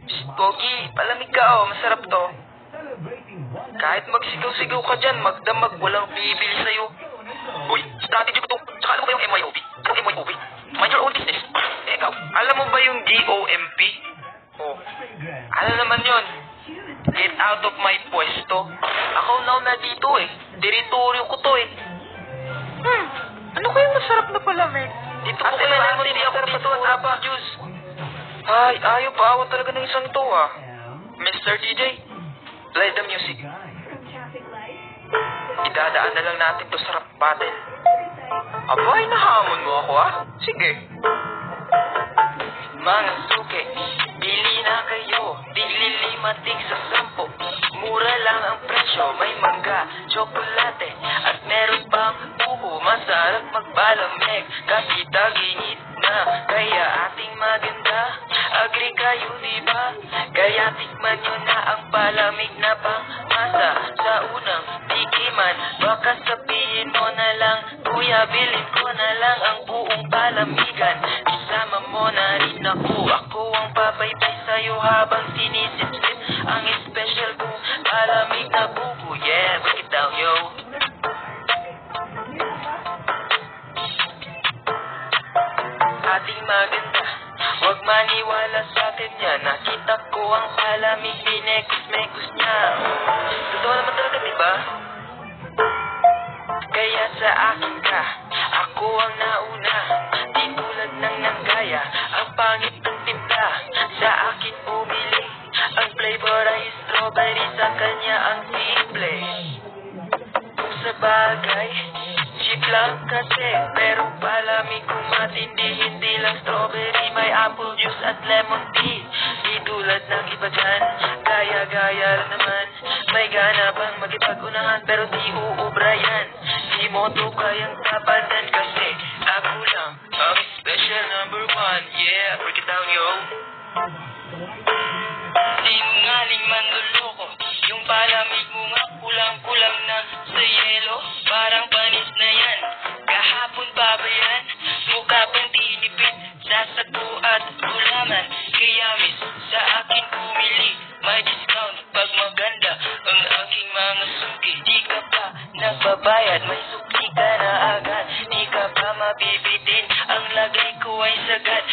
Pogi, palamig ka masarap to. Kahit magsigaw-sigaw ka dyan, magdamag, walang bibili sa'yo. Uy, strategy ko to. Tsaka alam mo ba yung MYOB? Anong MYOB? Mind your own business. Ikaw, alam mo ba yung GOMP? Oh, alam naman yun. Get out of my pwesto. Ako na dito Teritoryo ko to Ano kayong masarap na palamig? Dito ko kaya naman hindi ako dito at apple juice. Ay, ayaw pa awat talaga ng isang to Mr. DJ, play the music. Idadaan na lang natin to sa rap battle. Abay, nahamon mo ako Sige. Mga suke, bili na kayo, diglilimatik sa 10. Mura lang ang presyo, may mangga, tsokolate, at meron pang buko, masarap magbalamig, kapitag init na, kaya ating maganda, agree kayo diba? Kaya tikman nyo na ang palamig na pangmasa, sa unang tikiman, baka sabihin mo na lang, kuya bilhin ko na lang ang buong palamigan, isama mo na rin ako ang pabaybay sa'yo habang sinisip-sip ang special kong palamig na buko. Yeah, break it down, yo. Ating maganda, huwag maniwala sa kanya. Nakita ko ang palamig, binekos-mekos niya. Totoo naman talaga, diba? Kaya sa akin ka, ako ang nauna. Di tulad ng nanggaya, ang pangit ng timpla. Sa akin bumili, ang flavor ay strawberry, sa kanya ang simple. Kung sa bagay, cheap lang kasi, pero palamig kung matindi, hindi lang strawberry, may apple juice at lemon tea. Di tulad ng iba dyan, gaya-gaya lang naman. May gana pang magipag-unahan, pero di uubra yan. Di mo to kayang tapanan kasi ako lang ang special number 1. Yeah, break it down, yo. Sinungaling manluloko, yung palamig mo nga kulang-kulang na sa yelo. Parang panis na yan, kahapon pa ba yan? Mukha pang tinipid sa sago at gulaman. Kaya miss, sa akin bumili, may discount pag maganda ang aking mga suki. Di ka pa nagbabayad, may suki ka na agad. Di ka pa mabibitin, ang lagay ko ay sagad.